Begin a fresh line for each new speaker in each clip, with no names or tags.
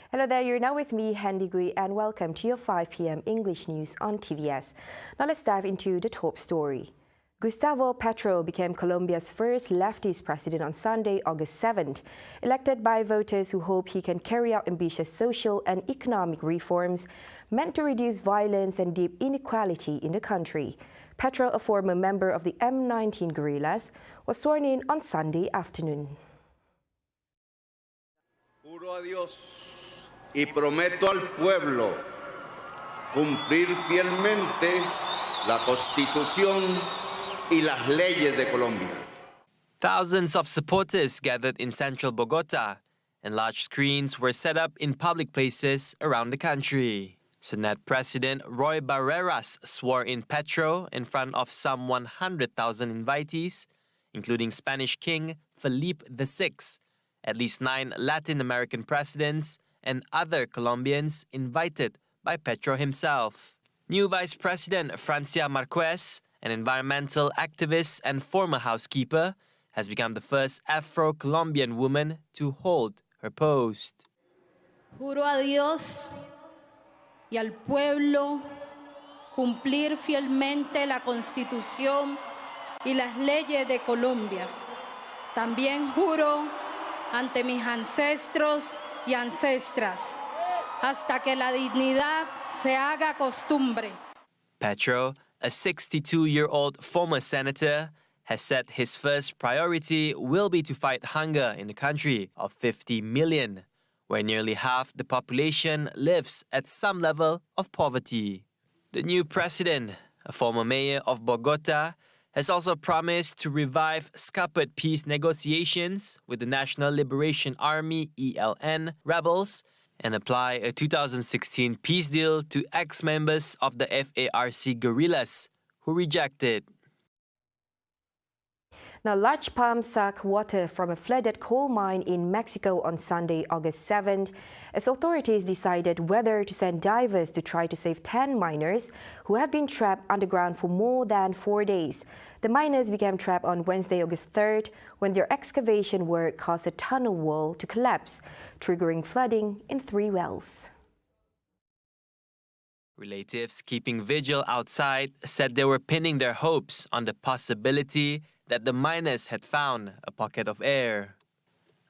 Hello there, you're now with me, Handy Gui, and welcome to your 5 p.m. English news on TVS. Now let's dive into the top story. Gustavo Petro became Colombia's first leftist president on Sunday, August 7th, elected by voters who hope he can carry out ambitious social and economic reforms meant to reduce violence and deep inequality in the country. Petro, a former member of the M19 guerrillas, was sworn in on Sunday afternoon.
Juro a Dios y prometo al pueblo cumplir fielmente la Constitución y las leyes de Colombia.
Thousands of supporters gathered in central Bogota, and large screens were set up in public places around the country. Senate President Roy Barreras swore in Petro in front of some 100,000 invitees, including Spanish King Felipe VI, at least 9 Latin American presidents, and other Colombians invited by Petro himself. New Vice President Francia Marquez, an environmental activist and former housekeeper, has become the first Afro-Colombian woman to hold her post.
Juro a Dios y al pueblo cumplir fielmente la Constitución y las leyes de Colombia. También juro ante mis ancestros y ancestras, hasta que la dignidad se haga costumbre.
Petro, a 62-year-old former senator, has said his first priority will be to fight hunger in a country of 50 million, where nearly half the population lives at some level of poverty. The new president, a former mayor of Bogota, has also promised to revive scuppered peace negotiations with the National Liberation Army (ELN) rebels and apply a 2016 peace deal to ex-members of the FARC guerrillas who rejected.
Now, large pumps suck water from a flooded coal mine in Mexico on Sunday, August 7th, as authorities decided whether to send divers to try to save 10 miners who have been trapped underground for more than 4 days. The miners became trapped on Wednesday, August 3rd, when their excavation work caused a tunnel wall to collapse, triggering flooding in 3 wells.
Relatives keeping vigil outside said they were pinning their hopes on the possibility that the miners had found a pocket of air.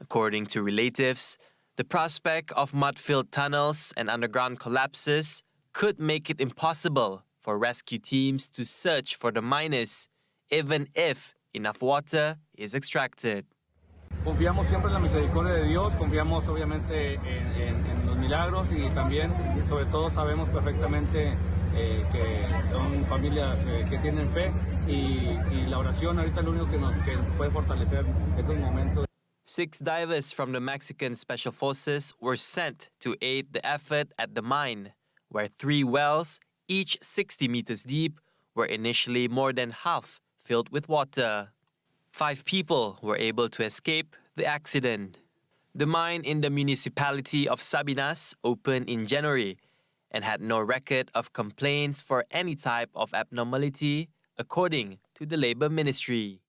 According to relatives, the prospect of mud-filled tunnels and underground collapses could make it impossible for rescue teams to search for the miners, even if enough water is extracted.
Confiamos siempre en la misericordia de Dios, confiamos obviamente en los milagros y también, sobre todo, sabemos perfectamente que son familias que tienen fe y la oración ahorita es lo único que nos puede fortalecer estos momentos.
6 divers from the Mexican Special Forces were sent to aid the effort at the mine, where 3 wells, each 60 meters deep, were initially more than half filled with water. 5 people were able to escape the accident. The mine in the municipality of Sabinas opened in January and had no record of complaints for any type of abnormality, according to the Labor Ministry.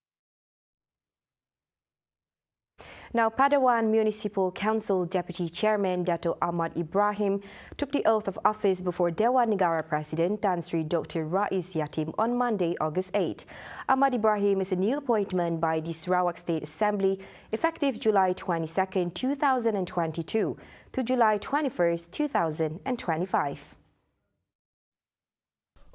Now, Padawan Municipal Council Deputy Chairman Dato Ahmad Ibrahim took the oath of office before Dewan Negara President Tan Sri Dr. Rais Yatim on Monday, August 8. Ahmad Ibrahim is a new appointment by the Sarawak State Assembly effective July 22, 2022 to July 21, 2025.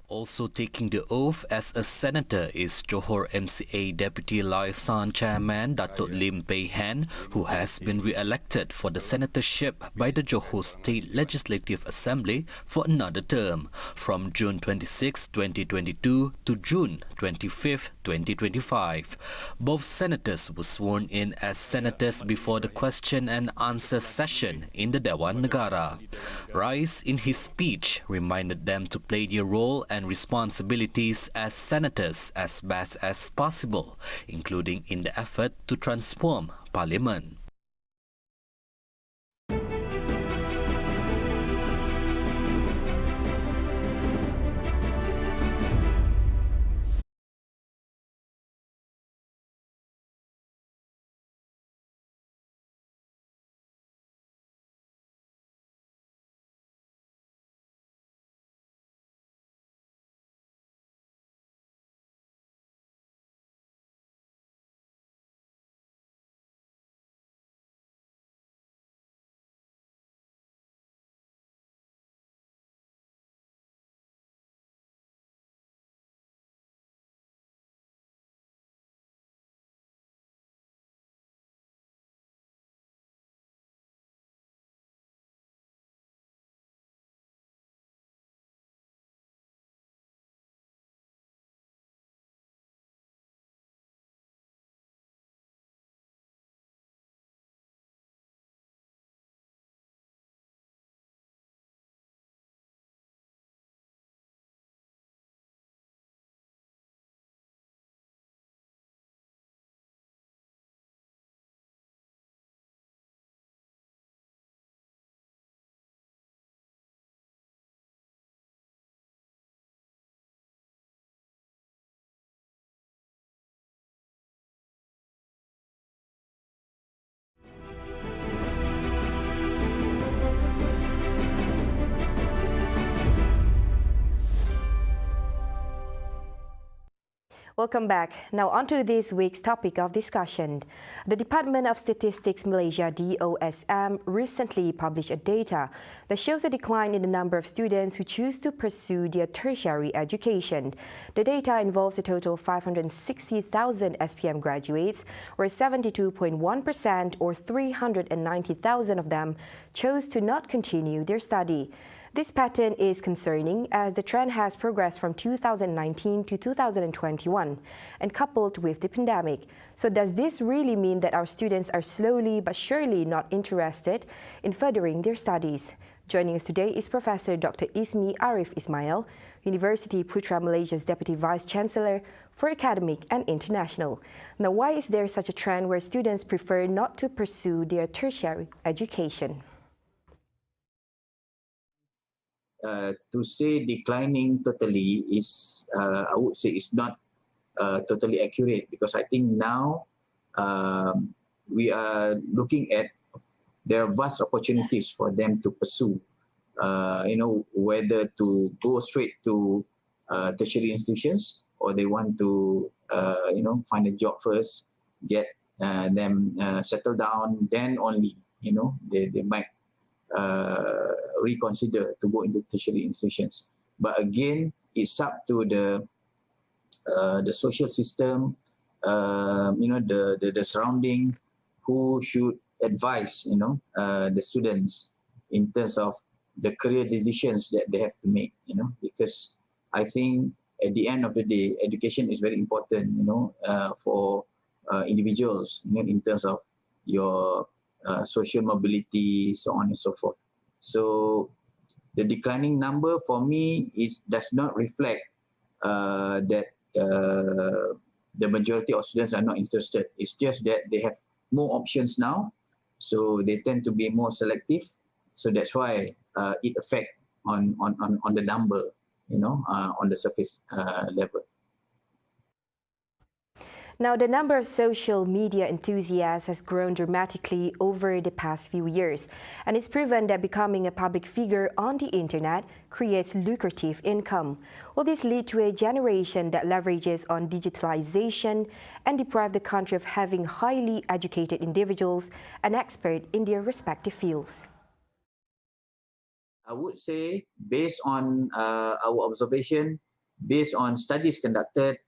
Also taking the oath as a senator is Johor MCA Deputy Liaison Chairman Datuk Lim Pei Han, who has been re-elected for the senatorship by the Johor State Legislative Assembly for another term from June 26, 2022 to June 25, 2025. Both senators were sworn in as senators before the question and answer session in the Dewan Negara. Rais, in his speech, reminded them to play their role and responsibilities as senators as best as possible, including in the effort to transform Parliament.
Welcome back. Now on to this week's topic of discussion. The Department of Statistics Malaysia DOSM recently published a data that shows a decline in the number of students who choose to pursue their tertiary education. The data involves a total of 560,000 SPM graduates, where 72.1% or 390,000 of them chose to not continue their study. This pattern is concerning as the trend has progressed from 2019 to 2021 and coupled with the pandemic. So does this really mean that our students are slowly but surely not interested in furthering their studies? Joining us today is Professor Dr. Ismi Arif Ismail, University Putra Malaysia's Deputy Vice Chancellor for Academic and International. Now, why is there such a trend where students prefer not to pursue their tertiary education?
To say declining totally is, I would say, is not totally accurate, because I think now we are looking at there are vast opportunities for them to pursue, whether to go straight to tertiary institutions or they want to, find a job first, get them settled down, then only, they might reconsider to go into tertiary institutions. But again, it's up to the social system, the surrounding, who should advise, the students in terms of the career decisions that they have to make, because I think at the end of the day, education is very important, for individuals, in terms of your social mobility, so on and so forth. So the declining number for me does not reflect that the majority of students are not interested. It's just that they have more options now, so they tend to be more selective. So that's why it affects on the number, on the surface level.
Now, the number of social media enthusiasts has grown dramatically over the past few years, and it's proven that becoming a public figure on the internet creates lucrative income. Will this lead to a generation that leverages on digitalization and deprive the country of having highly educated individuals and experts in their respective fields?
I would say, based on our observation, based on studies conducted,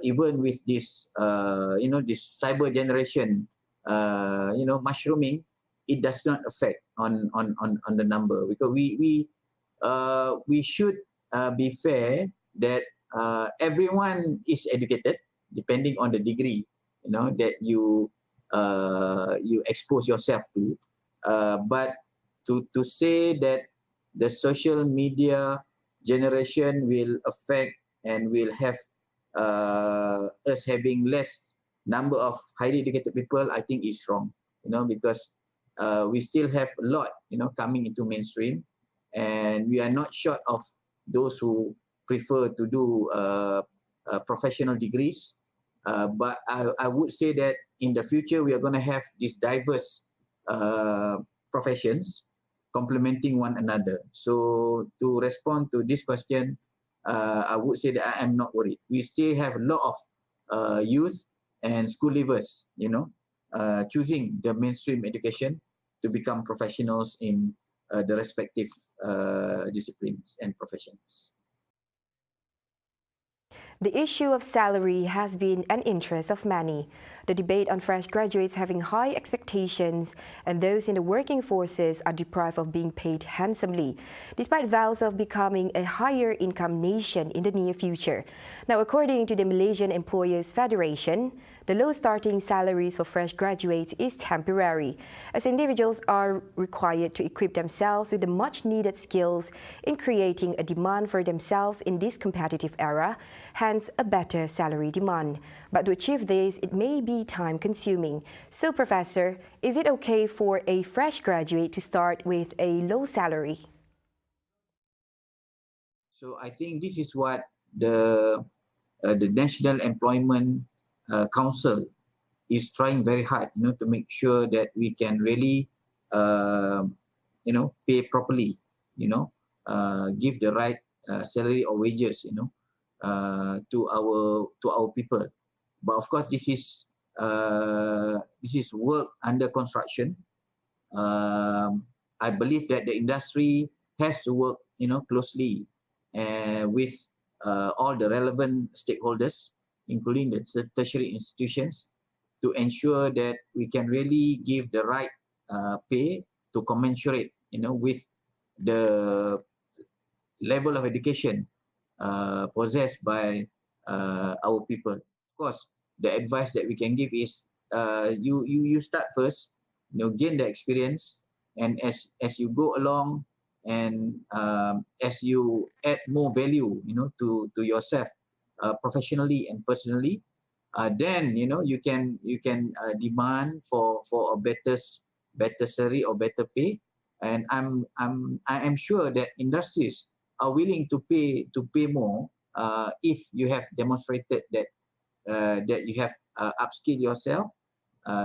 even with this, this cyber generation, mushrooming, it does not affect on the number, because we should be fair that everyone is educated depending on the degree, that you expose yourself to. But to say that the social media generation will affect and will have us having less number of highly educated people, I think is wrong, because we still have a lot, coming into mainstream, and we are not short of those who prefer to do professional degrees. But I would say that in the future, we are going to have these diverse professions complementing one another. So to respond to this question, I would say that I am not worried. We still have a lot of youth and school leavers, choosing the mainstream education to become professionals in the respective disciplines and professions.
The issue of salary has been an interest of many. The debate on fresh graduates having high expectations and those in the working forces are deprived of being paid handsomely, despite vows of becoming a higher income nation in the near future. Now, according to the Malaysian Employers Federation, the low starting salaries for fresh graduates is temporary, as individuals are required to equip themselves with the much-needed skills in creating a demand for themselves in this competitive era, hence a better salary demand. But to achieve this, it may be time-consuming. So, Professor, is it okay for a fresh graduate to start with a low salary?
So I think this is what the National Employment Council is trying very hard, to make sure that we can really, pay properly, give the right salary or wages, to our people. But of course, this is work under construction. I believe that the industry has to work, closely with all the relevant stakeholders, including the tertiary institutions, to ensure that we can really give the right pay to commensurate, with the level of education possessed by our people. Of course, the advice that we can give is you start first, gain the experience, and as you go along, and as you add more value, to yourself professionally and personally, then you can demand for a better salary or better pay. And I am sure that industries are willing to pay more if you have demonstrated that you have upskilled yourself,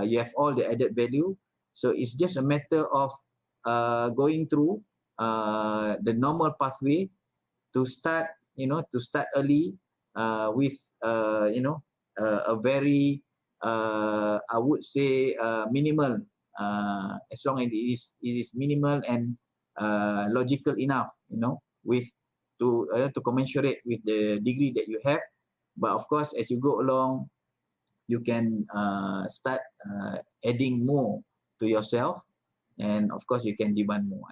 you have all the added value. So it's just a matter of going through the normal pathway to start early with a very I would say minimal, as long as it is minimal and logical enough, with to commensurate with the degree that you have. But of course, as you go along, you can start adding more to yourself, and of course you can demand more.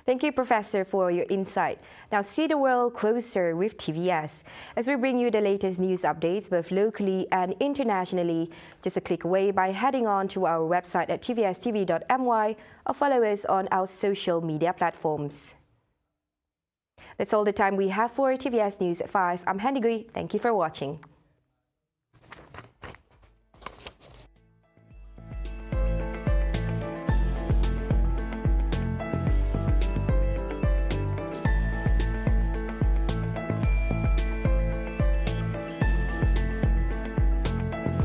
Thank you, Professor, for your insight. Now see the world closer with TVS as we bring you the latest news updates both locally and internationally, just a click away by heading on to our website at TVSTVMY or follow us on our social media platforms. That's all the time we have for TVS News at 5. I'm Hendy Gui. Thank you for watching.